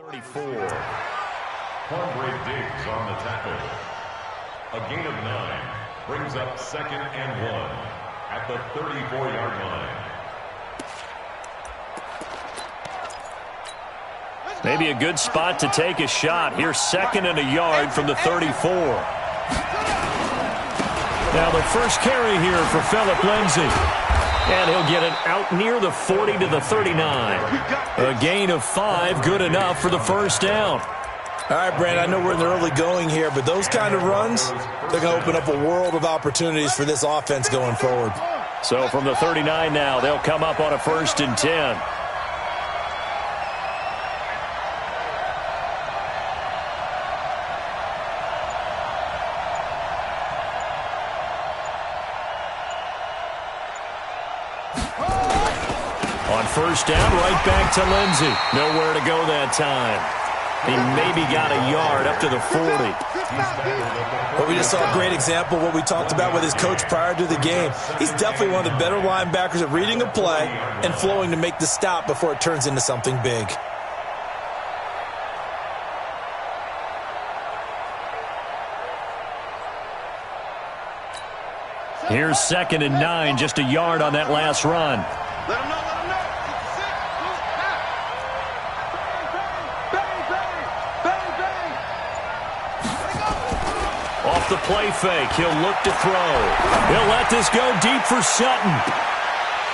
34. Cornbread Diggs on the tackle. A gain of 9 brings up 2nd and 1 at the 34-yard line. Maybe a good spot to take a shot. Here's 2nd and a yard from the 34. Now the first carry here for Phillip Lindsay. And he'll get it out near the 40 to the 39. A gain of 5, good enough for the first down. All right, Brandon, I know we're in the early going here, but those kind of runs, they're going to open up a world of opportunities for this offense going forward. So from the 39 now, they'll come up on a 1st and 10. On 1st down, right back to Lindsay. Nowhere to go that time. He maybe got a yard up to the 40. Well, we just saw a great example of what we talked about with his coach prior to the game. He's definitely one of the better linebackers at reading a play and flowing to make the stop before it turns into something big. Here's 2nd and 9, just a yard on that last run. Let him know. Off the play fake, he'll look to throw. He'll let this go deep for Sutton.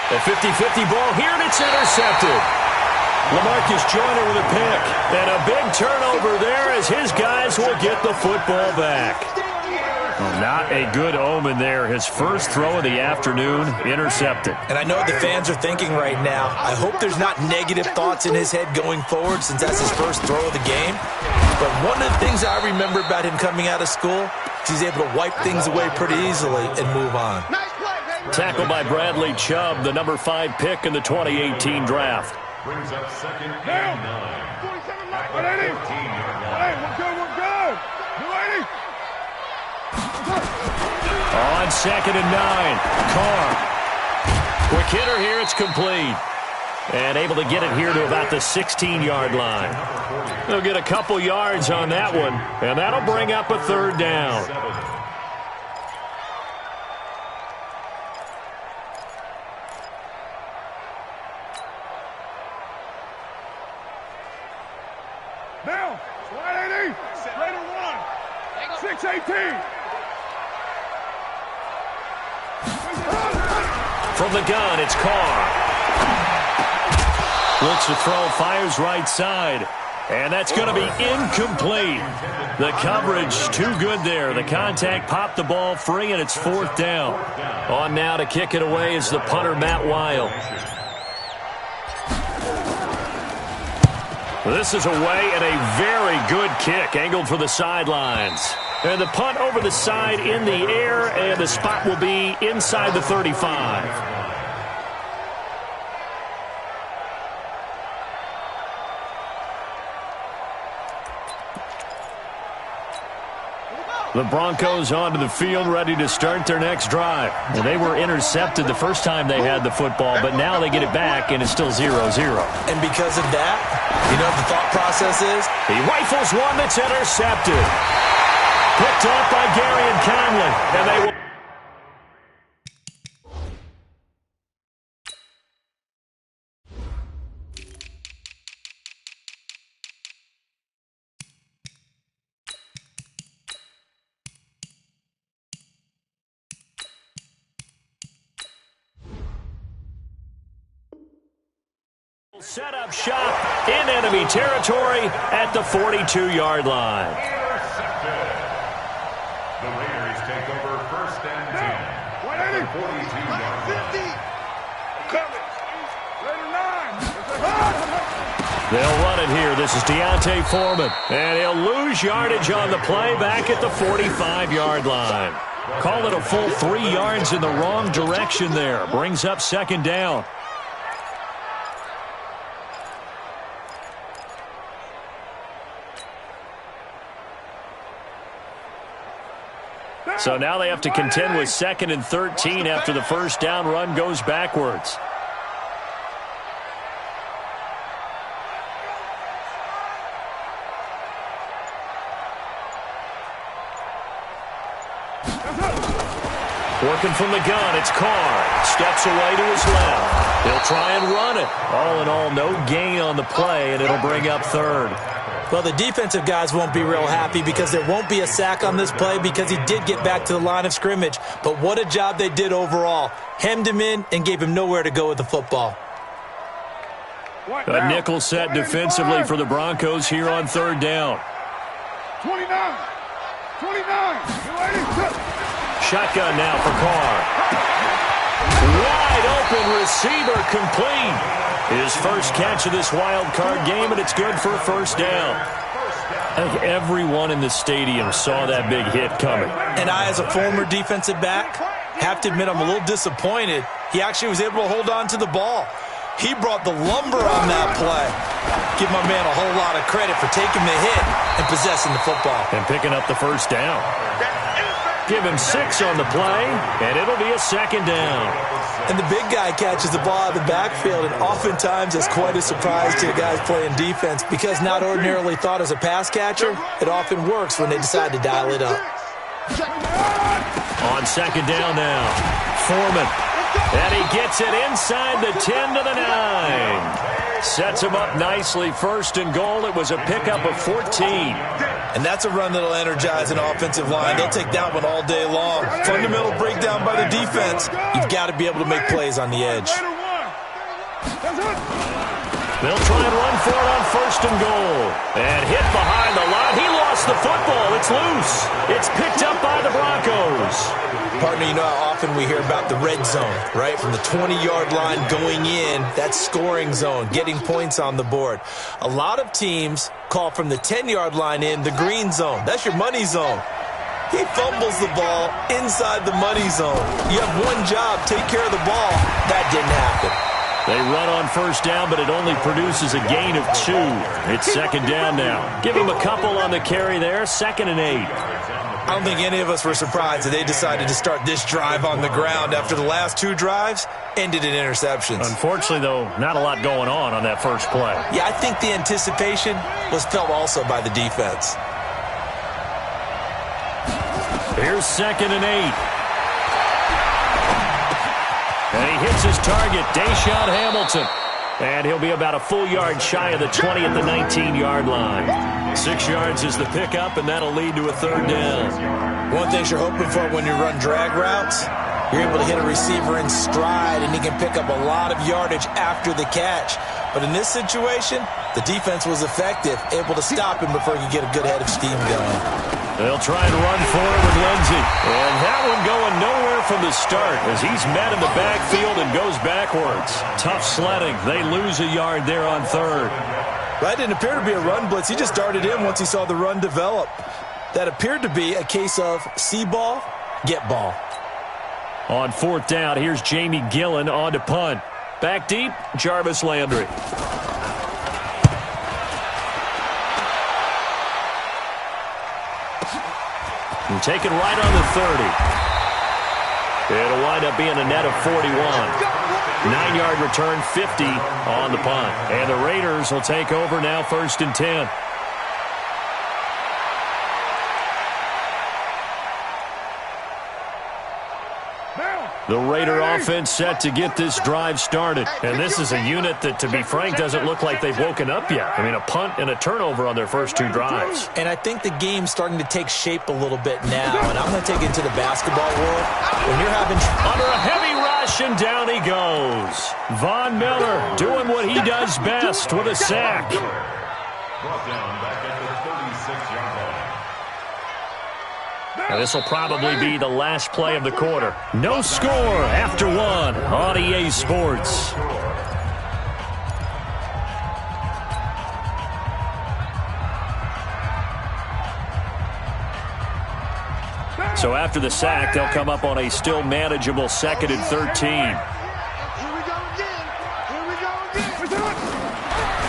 A 50-50 ball here, and it's intercepted. LaMarcus Joyner with a pick. And a big turnover there as his guys will get the football back. Well, not a good omen there. His first throw of the afternoon, intercepted. And I know what the fans are thinking right now. I hope there's not negative thoughts in his head going forward since that's his first throw of the game. But one of the things I remember about him coming out of school is he's able to wipe things away pretty easily and move on. Tackled by Bradley Chubb, the number 5 pick in the 2018 draft. Brings up 2nd and 9. 14-yard line. We're good. On 2nd and 9, Carr. Quick hitter here, it's complete. And able to get it here to about the 16-yard line. They'll get a couple yards on that one, and that'll bring up a 3rd down. Now, slide 80, straight 1, 6-18. From the gun, it's Carr. Looks to throw, fires right side. And that's going to be incomplete. The coverage too good there. The contact popped the ball free, and it's 4th down. On now to kick it away is the punter, Matt Weil. This is away and a very good kick, angled for the sidelines. And the punt over the side in the air, and the spot will be inside the 35. The Broncos onto the field, ready to start their next drive. And they were intercepted the first time they had the football, but now they get it back, and it's still 0-0. And because of that, you know what the thought process is? He rifles one that's intercepted. Picked up by Gary and Conley, and they will. Set up shop in enemy territory at the 42-yard line. The Raiders take over 1st and 10. 42-yard line. They'll run it here. This is Deontay Foreman. And he'll lose yardage on the play back at the 45-yard line. Call it a full 3 yards in the wrong direction there. Brings up 2nd down. So now they have to contend with 2nd and 13 after the first down run goes backwards. Working from the gun, it's Carr. Steps away to his left. He'll try and run it. All in all, no gain on the play, and it'll bring up third. Well, the defensive guys won't be real happy because there won't be a sack on this play because he did get back to the line of scrimmage. But what a job they did overall. Hemmed him in and gave him nowhere to go with the football. A nickel set defensively for the Broncos here on third down. 29. Shotgun now for Carr. Wide open receiver complete. His first catch of this wild card game, and it's good for a first down. I think everyone in the stadium saw that big hit coming. And I, as a former defensive back, have to admit I'm a little disappointed. He actually was able to hold on to the ball. He brought the lumber on that play. Give my man a whole lot of credit for taking the hit and possessing the football. And picking up the first down. Give him 6 on the play, and it'll be a second down. And the big guy catches the ball out of the backfield, and oftentimes it's quite a surprise to the guys playing defense because not ordinarily thought as a pass catcher, it often works when they decide to dial it up. On second down now, Foreman. And he gets it inside the 10 to the 9. Sets him up nicely. First and goal. It was a pickup of 14. And that's a run that'll energize an offensive line. They'll take that one all day long. Fundamental breakdown by the defense. You've got to be able to make plays on the edge. They'll try and run for it on first and goal. And hit behind the line. He lost the football. It's loose. It's picked up by the Broncos. Partner, you know how often we hear about the red zone, right? From the 20-yard line going in, that's scoring zone, getting points on the board. A lot of teams call from the 10-yard line in the green zone. That's your money zone. He fumbles the ball inside the money zone. You have one job, take care of the ball. That didn't happen. They run on first down, but it only produces a gain of 2. It's second down now. Give him a couple on the carry there, 2nd and 8. I don't think any of us were surprised that they decided to start this drive on the ground after the last 2 drives ended in interceptions. Unfortunately, though, not a lot going on that first play. Yeah, I think the anticipation was felt also by the defense. Here's 2nd and 8. And he hits his target, Deshaun Hamilton. And he'll be about a full yard shy of the 20 at the 19-yard line. 6 yards is the pickup, and that'll lead to a third down. One thing you're hoping for when you run drag routes, you're able to hit a receiver in stride, and he can pick up a lot of yardage after the catch. But in this situation, the defense was effective, able to stop him before he could get a good head of steam going. They'll try and run for it with Lindsey. And that one going nowhere from the start as he's met in the backfield and goes backwards. Tough sledding. They lose a yard there on third. Right, didn't appear to be a run blitz. He just darted in once he saw the run develop. That appeared to be a case of see ball, get ball. On fourth down, here's Jamie Gillen on to punt. Back deep, Jarvis Landry. And taken right on the 30. It'll wind up being a net of 41. 9-yard return, 50 on the punt. And the Raiders will take over now, 1st and 10. The Raider offense set to get this drive started. And this is a unit that, to be frank, doesn't look like they've woken up yet. I mean, a punt and a turnover on their first 2 drives. And I think the game's starting to take shape a little bit now. And I'm going to take it to the basketball world. When you're having... Under a heavy rush, and down he goes. Von Miller doing what he does best with a sack. Brought down back at the 36-yard line. Now, this will probably be the last play of the quarter. No score after 1 on EA Sports. So after the sack, they'll come up on a still manageable 2nd and 13.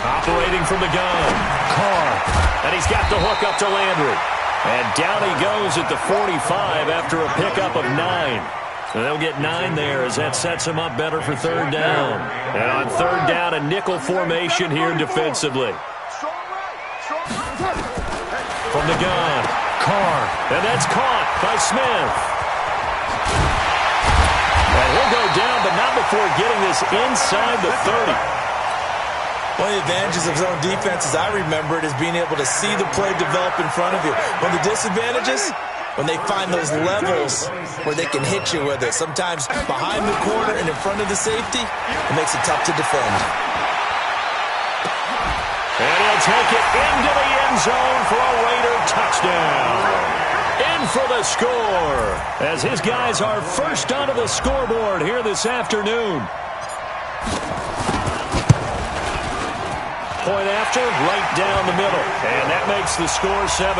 Operating from the gun, Carr. And he's got the hook up to Landry. And down he goes at the 45 after a pickup of 9. So they'll get 9 there as that sets him up better for third down. And on third down, a nickel formation here defensively. From the gun, Carr. And that's caught by Smith. And he'll go down, but not before getting this inside the 30. One of the advantages of zone defense, as I remember it, is being able to see the play develop in front of you. One of the disadvantages, when they find those levels where they can hit you with it. Sometimes behind the corner and in front of the safety, it makes it tough to defend. And he'll take it into the end zone for a Raider touchdown. In for the score, as his guys are first onto the scoreboard here this afternoon. Point after, right down the middle. And that makes the score 7-0.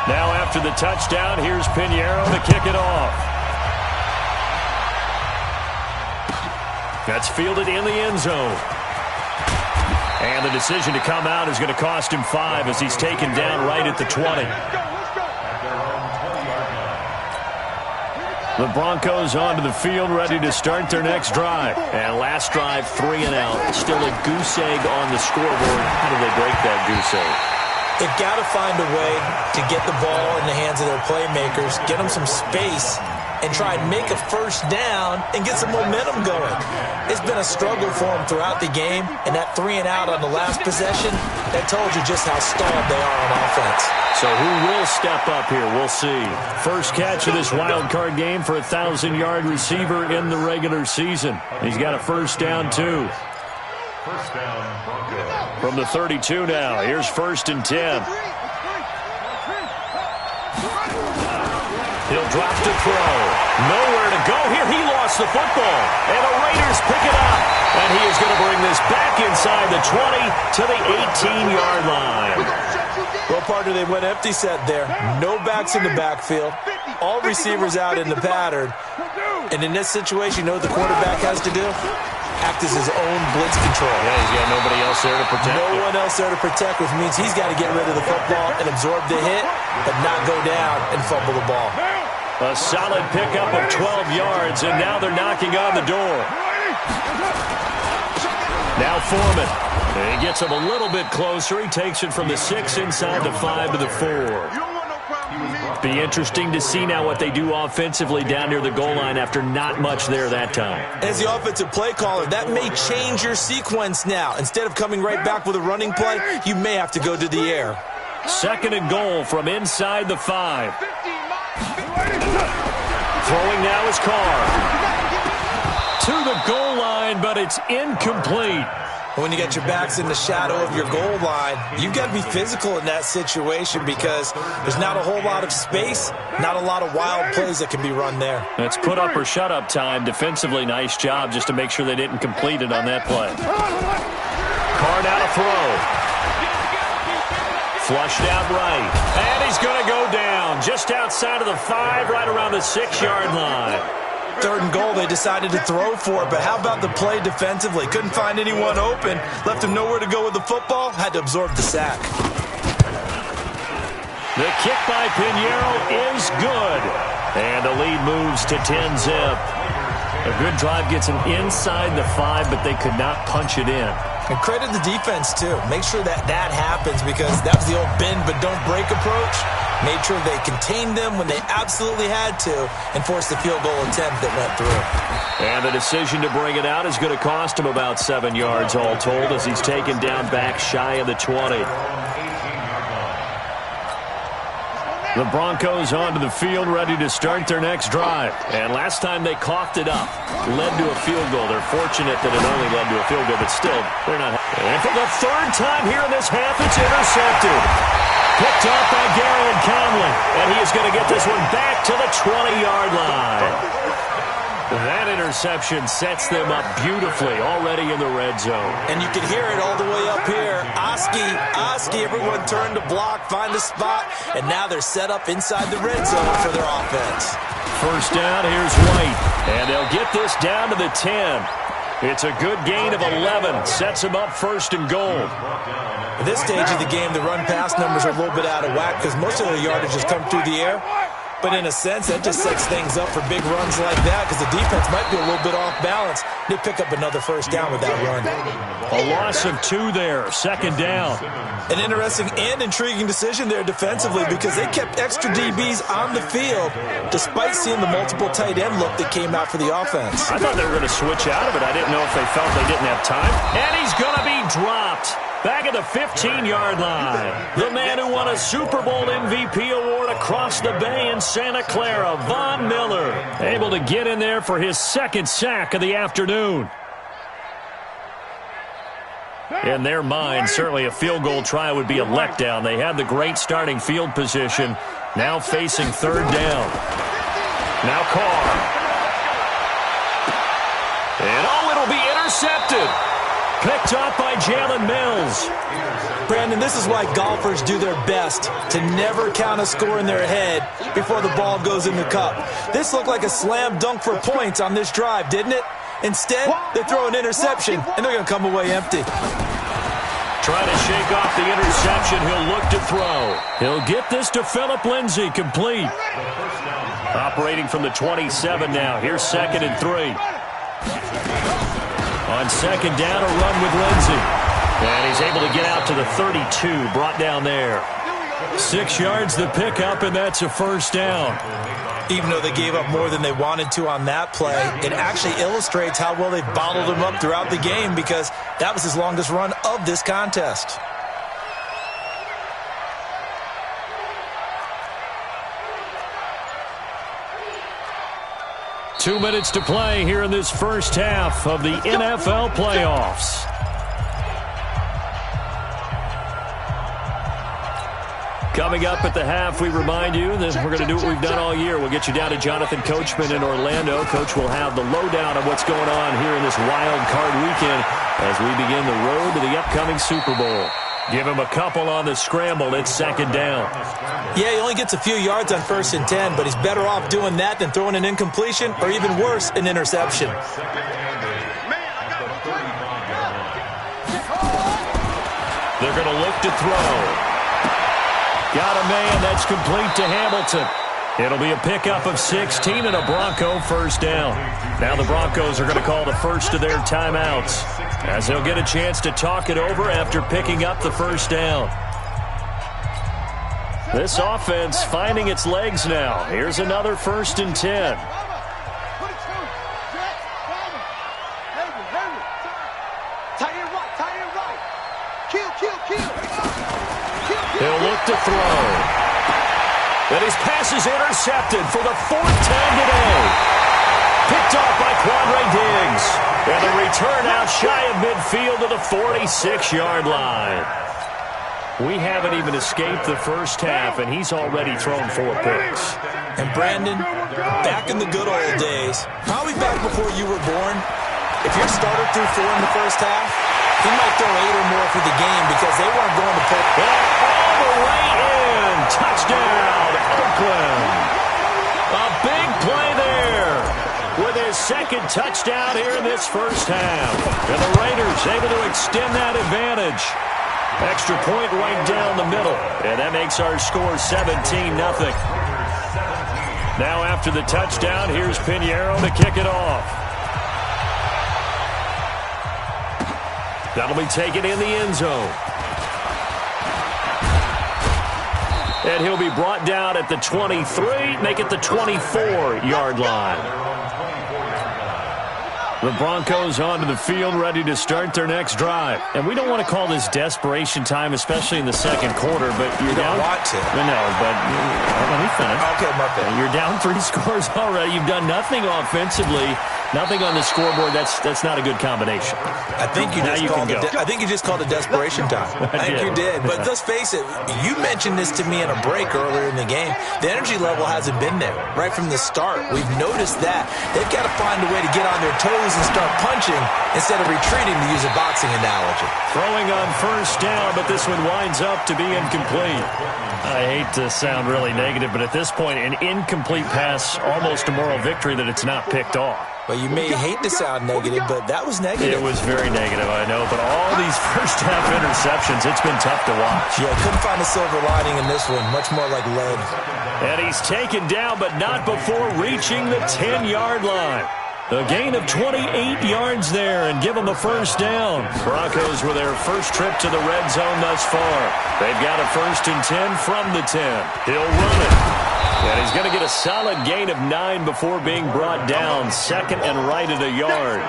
Now after the touchdown, here's Pinheiro to kick it off. That's fielded in the end zone. And the decision to come out is going to cost him 5 as he's taken down right at the 20. The Broncos onto the field, ready to start their next drive. And last drive, 3 and out. Still a goose egg on the scoreboard. How do they break that goose egg? They've got to find a way to get the ball in the hands of their playmakers, get them some space, and try and make a first down and get some momentum going. It's been a struggle for them throughout the game, and that 3 and out on the last possession, that told you just how stalled they are on offense. So who will step up here? We'll see. First catch of this wild card game for a 1,000-yard receiver in the regular season. He's got a first down, too. First down, Broncos. From the 32 now, here's 1st and 10. He'll drop to throw. Nowhere to go here. He lost the football. And the Raiders pick it up. And he is going to bring this back inside the 20 to the 18-yard line. Well, partner, they went empty set there. No backs in the backfield. All receivers out in the pattern. And in this situation, you know what the quarterback has to do? Act as his own blitz control. Yeah, he's got nobody else there to protect. No one else there to protect, which means he's got to get rid of the football and absorb the hit, but not go down and fumble the ball. A solid pickup of 12 yards, and now they're knocking on the door. Now Foreman. He gets him a little bit closer. He takes it from the 6 inside the 5 to the 4. Be interesting to see now what they do offensively down near the goal line after not much there that time. As the offensive play caller, that may change your sequence now. Instead of coming right back with a running play, you may have to go to the air. 2nd and goal from inside the 5. Throwing now is Carr. To the goal line, but it's incomplete. When you got your backs in the shadow of your goal line, you've got to be physical in that situation because there's not a whole lot of space, not a lot of wild plays that can be run there. It's put up or shut up time. Defensively, nice job just to make sure they didn't complete it on that play. Carr now to throw. Flushed out right. And he's going to go down just outside of the 5, right around the 6-yard line. 3rd and goal, they decided to throw for it, but how about the play defensively? Couldn't find anyone open, left him nowhere to go with the football, had to absorb the sack. The kick by Pinheiro is good, and the lead moves to 10-zip. A good drive gets him inside the 5, but they could not punch it in. And credit the defense, too. Make sure that happens because that was the old bend but don't break approach. Made sure they contained them when they absolutely had to and forced the field goal attempt that went through. And the decision to bring it out is going to cost him about 7 yards all told as he's taken down back shy of the 20. The Broncos onto the field ready to start their next drive. And last time they coughed it up, led to a field goal. They're fortunate that it only led to a field goal, but still, they're not. And for the 3rd time here in this half, it's intercepted. Picked off by Garrett Conley. And he is going to get this one back to the 20-yard line. That interception sets them up beautifully already in the red zone. And you can hear it all the way up here. Oski, everyone turned to block, find a spot, and now they're set up inside the red zone for their offense. First down, here's White. And they'll get this down to the 10. It's a good gain of 11. Sets them up 1st and goal. At this stage of the game, the run-pass numbers are a little bit out of whack because most of their yardage has come through the air. But in a sense, that just sets things up for big runs like that because the defense might be a little bit off balance. They pick up another first down with that run. A loss of 2 there, second down. An interesting and intriguing decision there defensively because they kept extra DBs on the field despite seeing the multiple tight end look that came out for the offense. I thought they were going to switch out of it. I didn't know if they felt they didn't have time. And he's going to be dropped. Back at the 15-yard line. The man who won a Super Bowl MVP award across the bay in Santa Clara, Von Miller, able to get in there for his second sack of the afternoon. In their mind, certainly a field goal try would be a letdown. They had the great starting field position, now facing third down. Now Carr. And it'll be intercepted. Picked up by Jalen Mills. Brandon, this is why golfers do their best to never count a score in their head before the ball goes in the cup. This looked like a slam dunk for points on this drive, didn't it? Instead, they throw an interception, and they're going to come away empty. Trying to shake off the interception. He'll look to throw. He'll get this to Phillip Lindsay, complete. Operating from the 27 now. Here's 2nd and 3. On second down, a run with Lindsay. And he's able to get out to the 32, brought down there. 6 yards the pickup, and that's a first down. Even though they gave up more than they wanted to on that play, it actually illustrates how well they bottled him up throughout the game because that was his longest run of this contest. Two minutes to play here in this first half of the NFL playoffs. Coming up at the half, we remind you that we're going to do what we've done all year. We'll get you down to Jonathan Coachman in Orlando. Coach will have the lowdown of what's going on here in this wild card weekend as we begin the road to the upcoming Super Bowl. Give him a couple on the scramble. It's second down. Yeah, he only gets a few yards on 1st and 10, but he's better off doing that than throwing an incompletion or even worse, an interception. They're going to look to throw. Got a man. That's complete to Hamilton. It'll be a pickup of 16 and a Bronco first down. Now the Broncos are going to call the first of their timeouts as they'll get a chance to talk it over after picking up the first down. This offense finding its legs now. Here's another 1st and 10. He'll look to throw. But his pass is intercepted for the 4th time today. Picked off by Quandre Diggs. And the return out shy of midfield to the 46-yard line. We haven't even escaped the first half, and he's already thrown 4 picks. And Brandon, back in the good old days, probably back before you were born, if your starter threw 4 in the first half, he might throw 8 or more for the game because they weren't going to put all the way in. Touchdown, Oakland. A big play there with his 2nd touchdown here in this first half. And the Raiders able to extend that advantage. Extra point right down the middle. And that makes our score 17-0. Now after the touchdown, here's Pinheiro to kick it off. That'll be taken in the end zone. And he'll be brought down at the 23, make it the 24-yard line. The Broncos onto the field, ready to start their next drive. And we don't want to call this desperation time, especially in the second quarter, but you're down. You don't want to. No, but let me finish. Okay, my bad. You're down 3 scores already. You've done nothing offensively, nothing on the scoreboard. That's not a good combination. I think you just called it desperation time. I think you did. But let's face it, you mentioned this to me in a break earlier in the game. The energy level hasn't been there right from the start. We've noticed that. They've got to find a way to get on their toes and start punching instead of retreating, to use a boxing analogy. Throwing on first down, but this one winds up to be incomplete. I hate to sound really negative, but at this point, an incomplete pass, almost a moral victory that it's not picked off. Well, you may hate to sound negative, but that was negative. It was very negative, I know. But all these first-half interceptions, it's been tough to watch. Yeah, couldn't find a silver lining in this one. Much more like lead. And he's taken down, but not before reaching the 10-yard line. A gain of 28 yards there and give them a first down. Broncos with their first trip to the red zone thus far. They've got a 1st and 10 from the 10. He'll run it. And he's going to get a solid gain of 9 before being brought down. 2nd and right at a yard.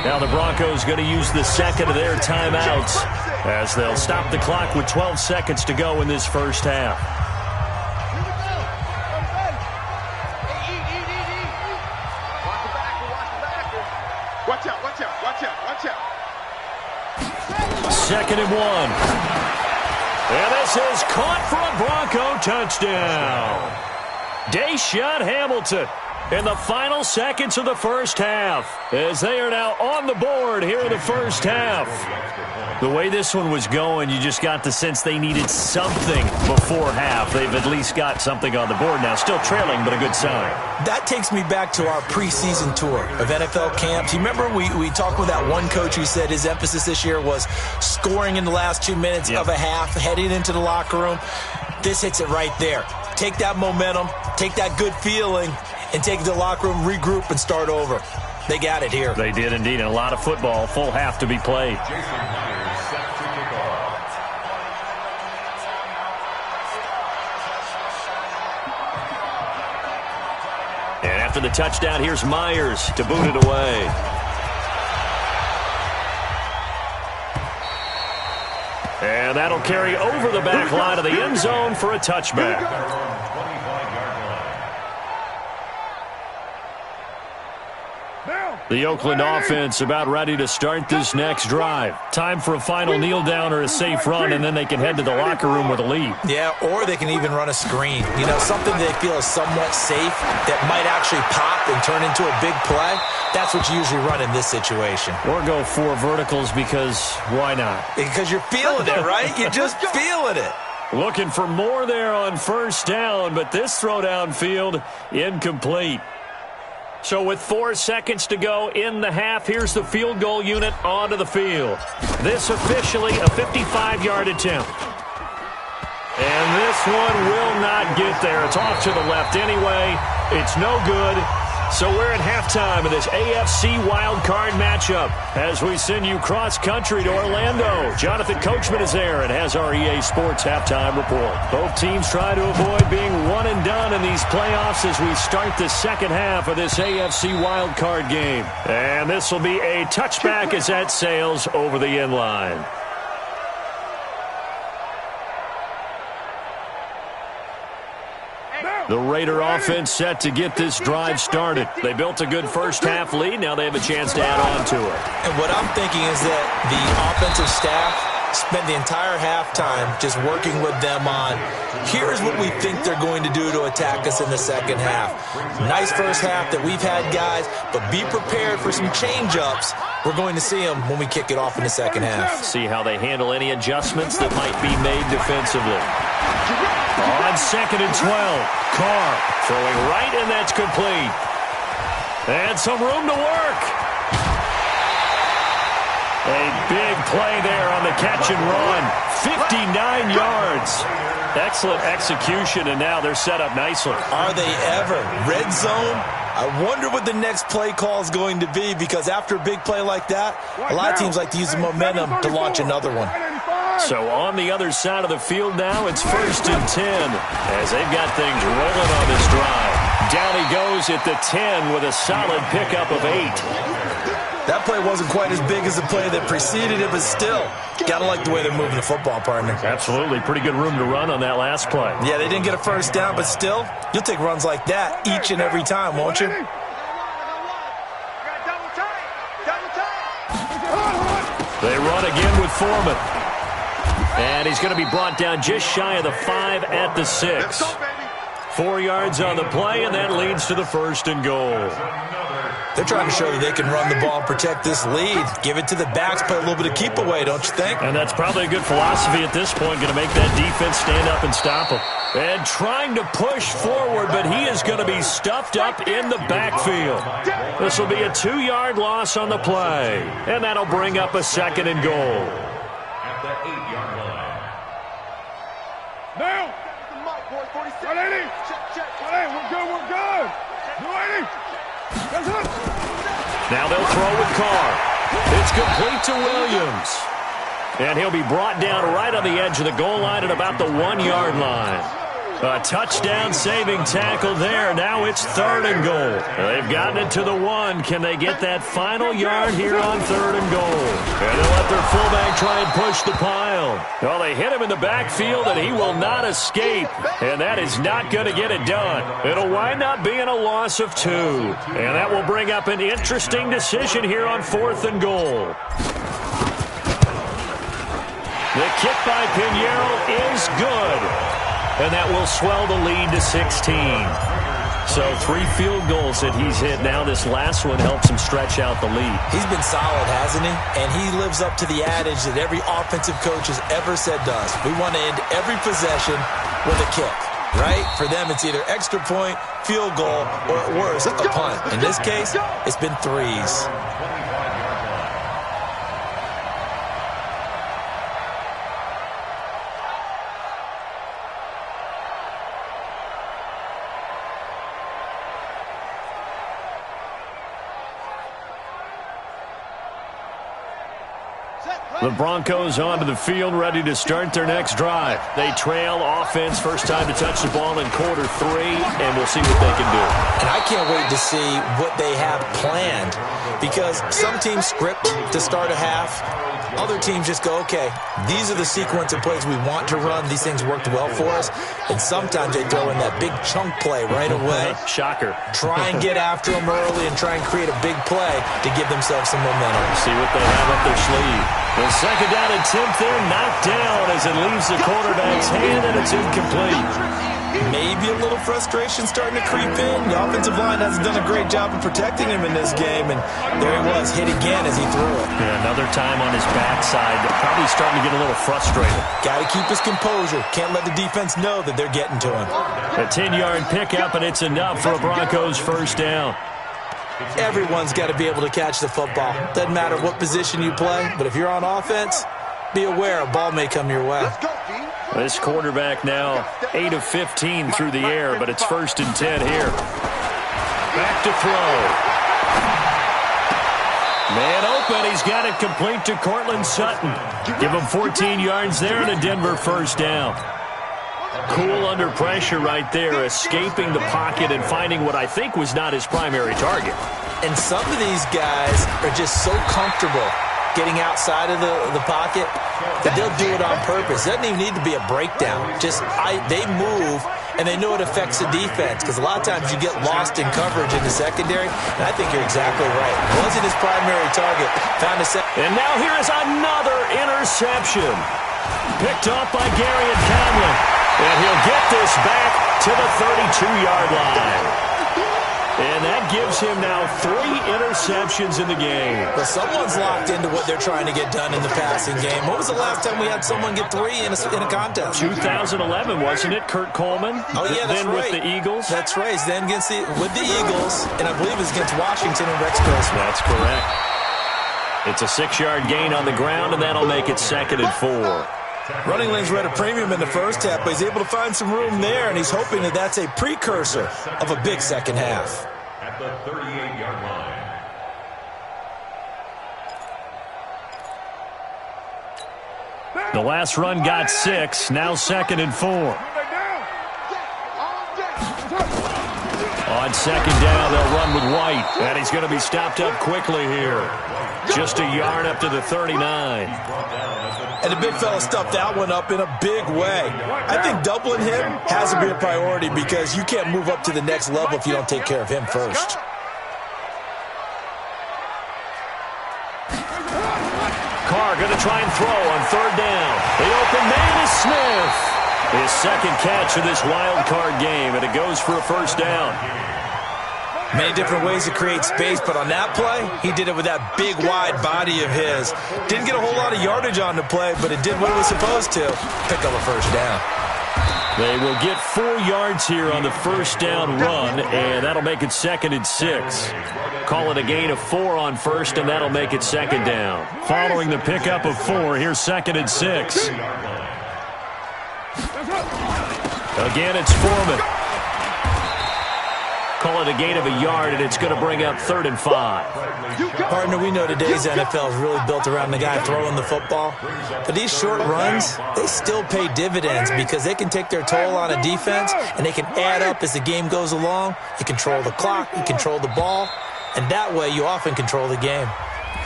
Now the Broncos going to use the second of their timeouts as they'll stop the clock with 12 seconds to go in this first half. Watch out, watch out, watch out, watch out. 2nd and 1. And this is caught for a Bronco touchdown. Deshaun Hamilton in the final seconds of the first half as they are now on the board here in the first half. The way this one was going, you just got the sense they needed something before half. They've at least got something on the board now. Still trailing, but a good sign. That takes me back to our preseason tour of NFL camps. You remember we talked with that one coach who said his emphasis this year was scoring in the last 2 minutes of a half, heading into the locker room. This hits it right there. Take that momentum, take that good feeling, and take it to the locker room, regroup, and start over. They got it here. They did indeed. And a lot of football, full half to be played. And after the touchdown, here's Myers to boot it away. And that'll carry over the back line of the end zone for a touchback. The Oakland offense about ready to start this next drive. Time for a final kneel down or a safe run, and then they can head to the locker room with a lead. Yeah, or they can even run a screen. You know, something they feel is somewhat safe that might actually pop and turn into a big play. That's what you usually run in this situation. Or go 4 verticals because why not? Because you're feeling it, right? You're just feeling it. Looking for more there on first down, but this throw downfield incomplete. So with 4 seconds to go in the half, here's the field goal unit onto the field. This officially a 55-yard attempt. And this one will not get there. It's off to the left anyway. It's no good. So we're at halftime of this AFC wildcard matchup as we send you cross-country to Orlando. Jonathan Coachman is there and has our EA Sports halftime report. Both teams try to avoid being one and done in these playoffs as we start the second half of this AFC wildcard game. And this will be a touchback as that sails over the end line. The Raider offense set to get this drive started. They built a good first half lead. Now they have a chance to add on to it. And what I'm thinking is that the offensive staff spent the entire halftime just working with them on, here's what we think they're going to do to attack us in the second half. Nice first half that we've had, guys, but be prepared for some change-ups. We're going to see them when we kick it off in the second half. See how they handle any adjustments that might be made defensively. On 2nd and 12, Carr throwing right, and that's complete. And some room to work. A big play there on the catch and run. 59 yards. Excellent execution, and now they're set up nicely. Are they ever? Red zone? I wonder what the next play call is going to be, because after a big play like that, a lot of teams like to use the momentum to launch another one. So on the other side of the field now, it's 1st and 10 as they've got things rolling on this drive. Down he goes at the 10 with a solid pickup of 8. That play wasn't quite as big as the play that preceded it, but still, got to like the way they're moving the football, partner. Absolutely. Pretty good room to run on that last play. Yeah, they didn't get a first down, but still, you'll take runs like that each and every time, won't you? They run again with Foreman. And he's going to be brought down just shy of the 5 at the 6. 4 yards on the play, and that leads to the 1st and goal. They're trying to show that they can run the ball and protect this lead. Give it to the backs, play a little bit of keep away, don't you think? And that's probably a good philosophy at this point, going to make that defense stand up and stop him. And trying to push forward, but he is going to be stuffed up in the backfield. This will be a 2-yard loss on the play. And that'll bring up a 2nd and goal. At the 8-yard line. Now, Now they'll throw with Carr. It's complete to Williams. And he'll be brought down right on the edge of the goal line at about the 1-yard line. A touchdown-saving tackle there. Now it's 3rd and goal. They've gotten it to the 1. Can they get that final yard here on 3rd and goal? And they'll let their fullback try and push the pile. Well, they hit him in the backfield, and he will not escape. And that is not going to get it done. It'll wind up being a loss of 2. And that will bring up an interesting decision here on 4th and goal. The kick by Pinheiro is good. And that will swell the lead to 16. So 3 field goals that he's hit now. This last one helps him stretch out the lead. He's been solid, hasn't he? And he lives up to the adage that every offensive coach has ever said to us. We want to end every possession with a kick, right? For them, it's either extra point, field goal, or at worst, a punt. In this case, it's been 3s. The Broncos onto the field, ready to start their next drive. They trail offense, first time to touch the ball in quarter 3, and we'll see what they can do. And I can't wait to see what they have planned, because some teams script to start a half. Other teams just go, okay, these are the sequence of plays we want to run. These things worked well for us. And sometimes they throw in that big chunk play right away. Shocker. Try and get after them early and try and create a big play to give themselves some momentum. See what they have up their sleeve. The second down attempt there, knocked down as it leaves the quarterback's hand, and it's incomplete. Maybe a little frustration starting to creep in. The offensive line hasn't done a great job of protecting him in this game, and there he was, hit again as he threw it. Yeah, another time on his backside, probably starting to get a little frustrated. Got to keep his composure. Can't let the defense know that they're getting to him. A 10-yard pickup, and it's enough for a Broncos first down. Everyone's got to be able to catch the football. Doesn't matter what position you play, but if you're on offense, be aware a ball may come your way. This quarterback now 8 of 15 through the air, but it's 1st and 10 here. Back to throw. Man open. He's got it complete to Cortland Sutton. Give him 14 yards there and a Denver first down. Cool under pressure right there, escaping the pocket and finding what I think was not his primary target. And some of these guys are just so comfortable getting outside of the pocket that they'll do it on purpose. It doesn't even need to be a breakdown. They move, and they know it affects the defense, because a lot of times you get lost in coverage in the secondary, and I think you're exactly right. Wasn't his primary target. Found a second. And now here is another interception. Picked off by Gary and Conlon. And he'll get this back to the 32-yard line. And that gives him now 3 interceptions in the game. Well, someone's locked into what they're trying to get done in the passing game. When was the last time we had someone get 3 in a contest? 2011, wasn't it? Kurt Coleman. Oh, yeah, that's then right. With the Eagles. That's right. Then with the Eagles, and I believe it's against Washington and Rex Grossman. That's correct. It's a 6-yard gain on the ground, and that'll make it 2nd and 4. Running lanes were at a premium in the first half, but he's able to find some room there, and he's hoping that that's a precursor of a big second half. At the 38-yard line. The last run got 6, now 2nd and 4. On 2nd down, they'll run with White, and he's going to be stopped up quickly here. Just a yard up to the 39. And the big fella stuffed that one up in a big way. I think doubling him has to be a priority, because you can't move up to the next level if you don't take care of him first. Carr going to try and throw on 3rd down. The open man is Smith. His 2nd catch of this wild card game, and it goes for a first down. Many different ways to create space, but on that play, he did it with that big, wide body of his. Didn't get a whole lot of yardage on the play, but it did what it was supposed to. Pick up a first down. They will get 4 yards here on the first down run, and that'll make it 2nd and 6. Call it a gain of 4 on first, and that'll make it 2nd down. Following the pickup of 4, here's 2nd and 6. Again, it's Foreman. Call it a gain of a yard, and it's going to bring up 3rd and 5. Partner, we know today's NFL is really built around the guy throwing the football. But these short runs, they still pay dividends because they can take their toll on a defense, and they can add up as the game goes along. You control the clock, you control the ball, and that way you often control the game.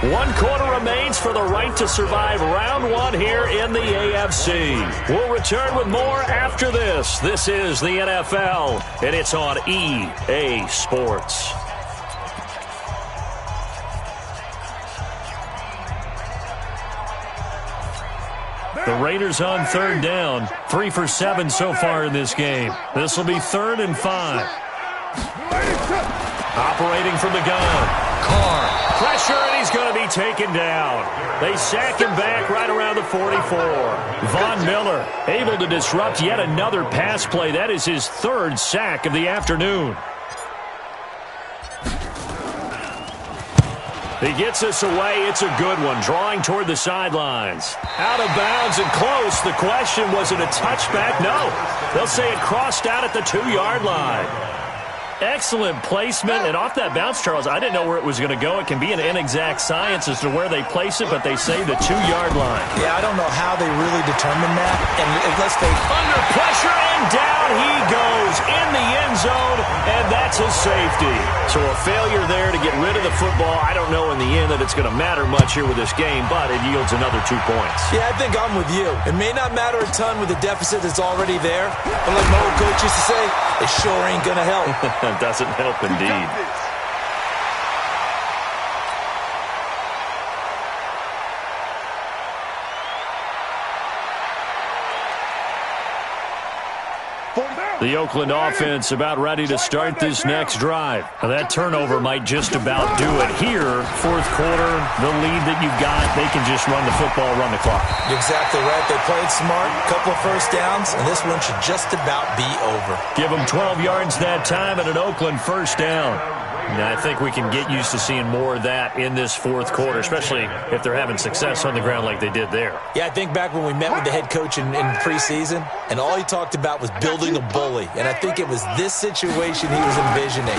1 quarter remains for the right to survive round 1 here in the AFC. We'll return with more after this. This is the NFL, and it's on EA Sports. The Raiders on 3rd down. 3 for 7 so far in this game. This will be 3rd and 5. Operating from the gun. Carr. Pressure, and he's going to be taken down. They sack him back right around the 44. Von Miller able to disrupt yet another pass play. That is his 3rd sack of the afternoon. He gets us away. It's a good one. Drawing toward the sidelines. Out of bounds and close. The question, was it a touchback? No. They'll say it crossed out at the 2-yard line. Excellent placement, and off that bounce, Charles, I didn't know where it was going to go. It can be an inexact science as to where they place it, but they say the 2-yard line. Yeah, I don't know how they really determine that. And let's face it. Under pressure, and down he goes in the end zone, and that's a safety. So a failure there to get rid of the football. I don't know in the end that it's going to matter much here with this game, but it yields another 2 points. Yeah, I think I'm with you. It may not matter a ton with the deficit that's already there, but like my old coach used to say, it sure ain't going to help. Doesn't help indeed. The Oakland offense about ready to start this next drive. Now that turnover might just about do it here. 4th quarter, the lead that you've got, they can just run the football, run the clock. You're exactly right. They played smart, couple of first downs, and this one should just about be over. Give them 12 yards that time and an Oakland first down. And I think we can get used to seeing more of that in this 4th quarter, especially if they're having success on the ground like they did there. Yeah, I think back when we met with the head coach in preseason, and all he talked about was building a bully. And I think it was this situation he was envisioning.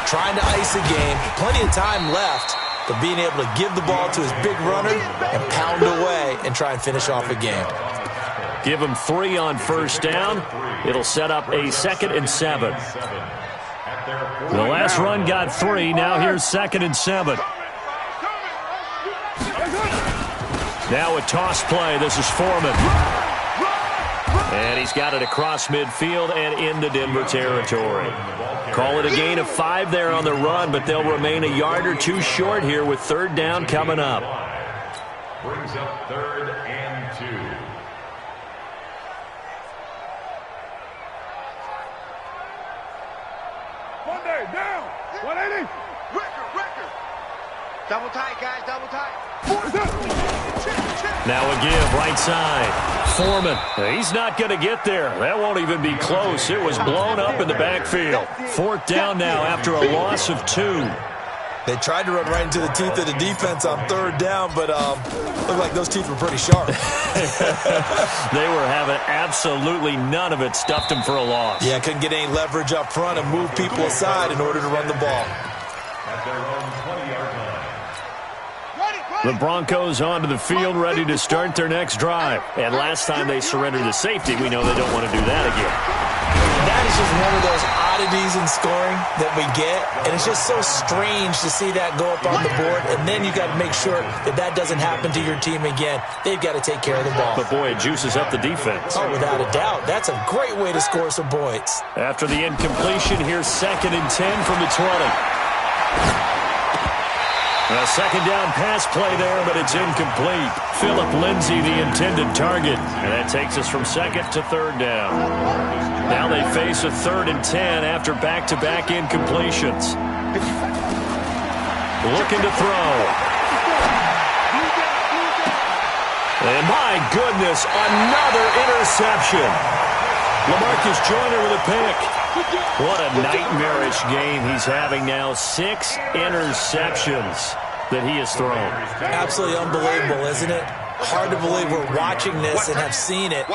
Trying to ice a game, plenty of time left, but being able to give the ball to his big runner and pound away and try and finish off a game. Give him 3 on first down. It'll set up a 2nd and 7. The last run got 3. Now here's 2nd and 7. Now a toss play. This is Foreman. And he's got it across midfield and into Denver territory. Call it a gain of 5 there on the run, but they'll remain a yard or 2 short here with 3rd down coming up. Brings up 3rd and 2. Down. 180. Record. Double tight, guys. Double tight. Now a give, right side. Foreman. He's not going to get there. That won't even be close. It was blown up in the backfield. 4th down now after a loss of 2. They tried to run right into the teeth of the defense on 3rd down, but looked like those teeth were pretty sharp. They were having absolutely none of it. Stuffed them for a loss. Yeah, couldn't get any leverage up front and move people aside in order to run the ball. At their own 20-yard line. The Broncos onto the field, ready to start their next drive. And last time they surrendered the safety, we know they don't want to do that again. That is just one of those oddities in scoring that we get, and it's just so strange to see that go up on the board, and then you got to make sure that that doesn't happen to your team again. They've got to take care of the ball. But, boy, it juices up the defense. Oh, without a doubt. That's a great way to score some points. After the incompletion, here's 2nd and 10 from the 20. A 2nd down pass play there, but it's incomplete. Philip Lindsay, the intended target. And that takes us from 2nd to 3rd down. Now they face a 3rd and 10 after back-to-back incompletions. Looking to throw. And my goodness, another interception. LaMarcus Joyner with a pick. What a nightmarish game he's having now. 6 interceptions that he has thrown. Absolutely unbelievable, isn't it? Hard to believe we're watching this and have seen it,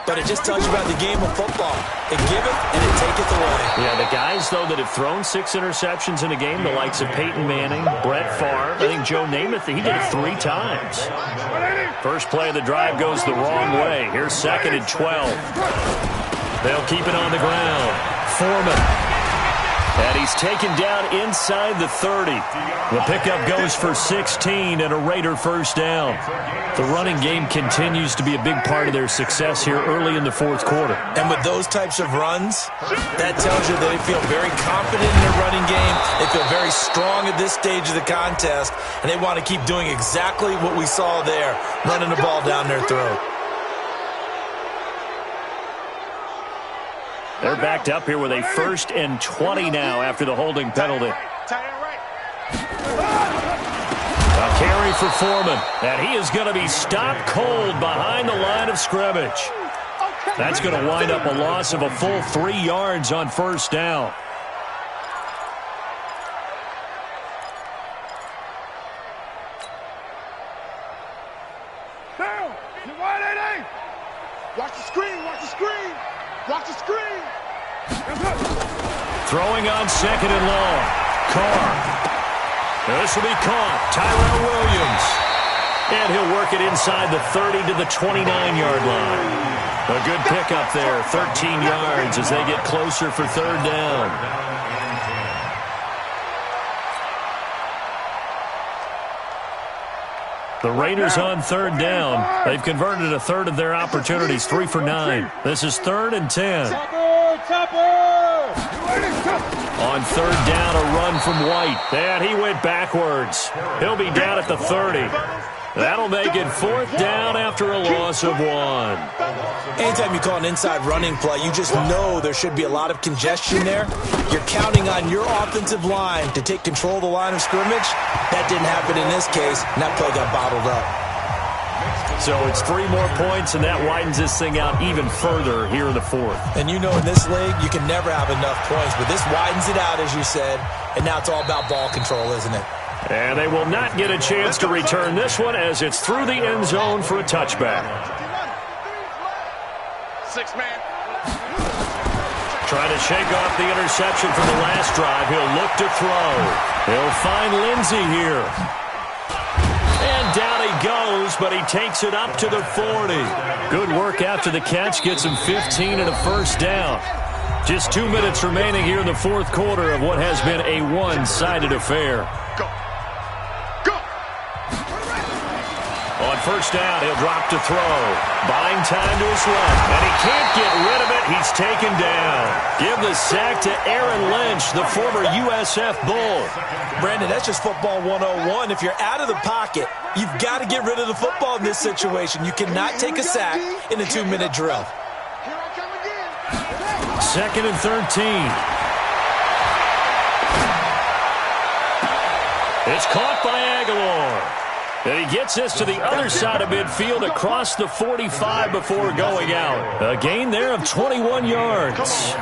but it just tells you about the game of football. It giveth and it taketh away. Yeah, the guys, though, that have thrown 6 interceptions in a game, the likes of Peyton Manning, Brett Favre, I think Joe Namath, he did it 3 times. First play of the drive goes the wrong way. Here's 2nd and 12. They'll keep it on the ground. Foreman. And he's taken down inside the 30. The pickup goes for 16 and a Raider first down. The running game continues to be a big part of their success here early in the 4th quarter. And with those types of runs, that tells you that they feel very confident in their running game. They feel very strong at this stage of the contest, and they want to keep doing exactly what we saw there, running the ball down their throat. They're backed up here with a 1st and 20 now after the holding penalty. A carry for Foreman, and he is going to be stopped cold behind the line of scrimmage. That's going to wind up a loss of a full 3 yards on first down. Down. You're wide, watch the screen, watch the screen. Watch the screen. Throwing on 2nd and long. Carr. This will be caught. Tyrell Williams. And he'll work it inside the 30 to the 29-yard line. A good pickup there. 13 yards as they get closer for 3rd down. The Raiders on 3rd down. They've converted a 1/3 of their opportunities, 3 for 9. This is 3rd and 10. On 3rd down, a run from White. And he went backwards. He'll be down at the 30. That'll make it 4th down after a loss of 1. Anytime you call an inside running play, you just know there should be a lot of congestion there. You're counting on your offensive line to take control of the line of scrimmage. That didn't happen in this case, and that play got bottled up. So it's 3 more points, and that widens this thing out even further here in the 4th. And you know in this league, you can never have enough points, but this widens it out, as you said, and now it's all about ball control, isn't it? And they will not get a chance to return this one as it's through the end zone for a touchback. 6-man. Trying to shake off the interception from the last drive. He'll look to throw. He'll find Lindsey here. And down he goes, but he takes it up to the 40. Good work after the catch. Gets him 15 and a first down. Just 2 minutes remaining here in the 4th quarter of what has been a one-sided affair. On first down, he'll drop to throw. Buying time to his left, and he can't get rid of it. He's taken down. Give the sack to Aaron Lynch, the former USF Bull. Brandon, that's just football 101. If you're out of the pocket, you've got to get rid of the football in this situation. You cannot take a sack in a 2-minute drill. 2nd and 13. It's caught by Aguilar. And he gets this to the other side of midfield across the 45 before going out. A gain there of 21 yards.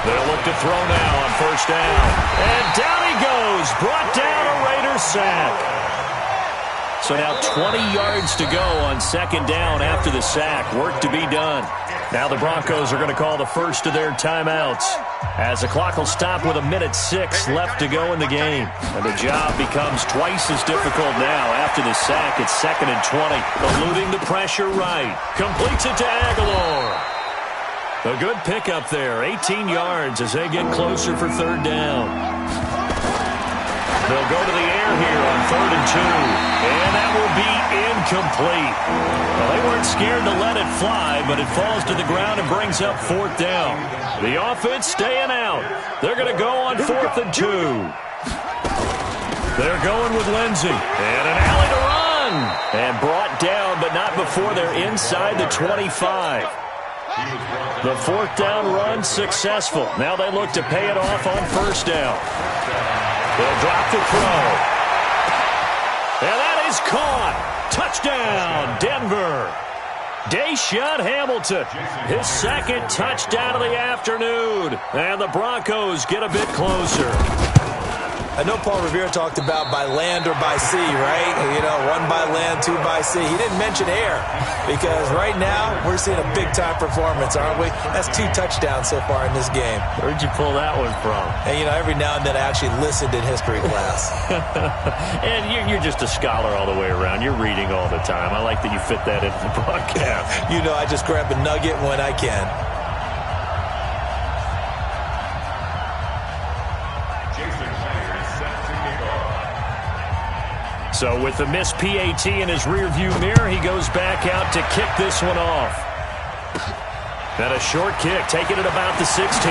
They'll look to throw now on first down. And down he goes. Brought down a Raider sack. So now 20 yards to go on 2nd down after the sack. Work to be done. Now the Broncos are going to call the first of their timeouts, as the clock will stop with 1:06 left to go in the game. And the job becomes twice as difficult now after the sack. It's 2nd and 20. Eluding the pressure right. Completes it to Aguilar. A good pickup there. 18 yards as they get closer for 3rd down. They'll go to the air here on 3rd and 2. And that will be incomplete. Well, they weren't scared to let it fly, but it falls to the ground and brings up 4th down. The offense staying out. They're going to go on 4th and 2. They're going with Lindsey. And an alley to run. And brought down, but not before they're inside the 25. The 4th down run successful. Now they look to pay it off on first down. They'll drop the throw. And that is caught. Touchdown, Denver. Deshaun Hamilton, his 2nd touchdown of the afternoon. And the Broncos get a bit closer. I know Paul Revere talked about by land or by sea, right? You know, 1 by land, 2 by sea. He didn't mention air because right now we're seeing a big-time performance, aren't we? That's 2 touchdowns so far in this game. Where'd you pull that one from? And, you know, every now and then I actually listened in history class. And you're just a scholar all the way around. You're reading all the time. I like that you fit that into the broadcast. You know, I just grab a nugget when I can. So with the missed PAT in his rearview mirror, he goes back out to kick this one off. And a short kick, taking it about the 16.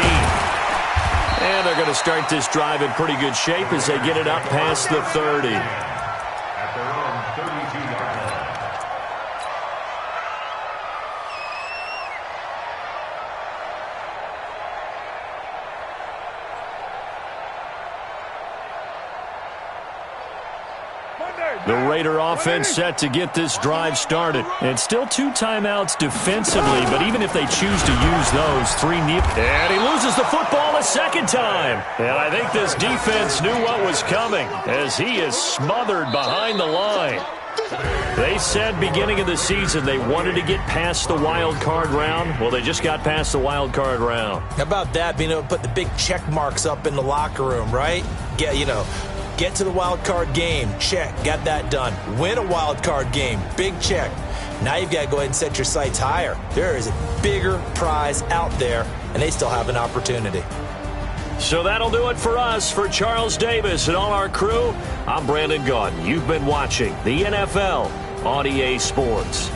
And they're going to start this drive in pretty good shape as they get it up past the 30. At their own 32-yard line. The Raider offense set to get this drive started. And still 2 timeouts defensively, but even if they choose to use those, 3 knee. And he loses the football a second time. And I think this defense knew what was coming as he is smothered behind the line. They said beginning of the season they wanted to get past the wild card round. Well, they just got past the wild card round. How about that, being able to put the big check marks up in the locker room, right? Yeah, you know. Get to the wild card game. Check. Got that done. Win a wild card game. Big check. Now you've got to go ahead and set your sights higher. There is a bigger prize out there, and they still have an opportunity. So that'll do it for us. For Charles Davis and all our crew, I'm Brandon Gaudin. You've been watching the NFL on EA Sports.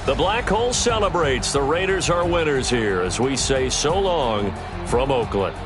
The Black Hole celebrates. The Raiders are winners here as we say so long from Oakland.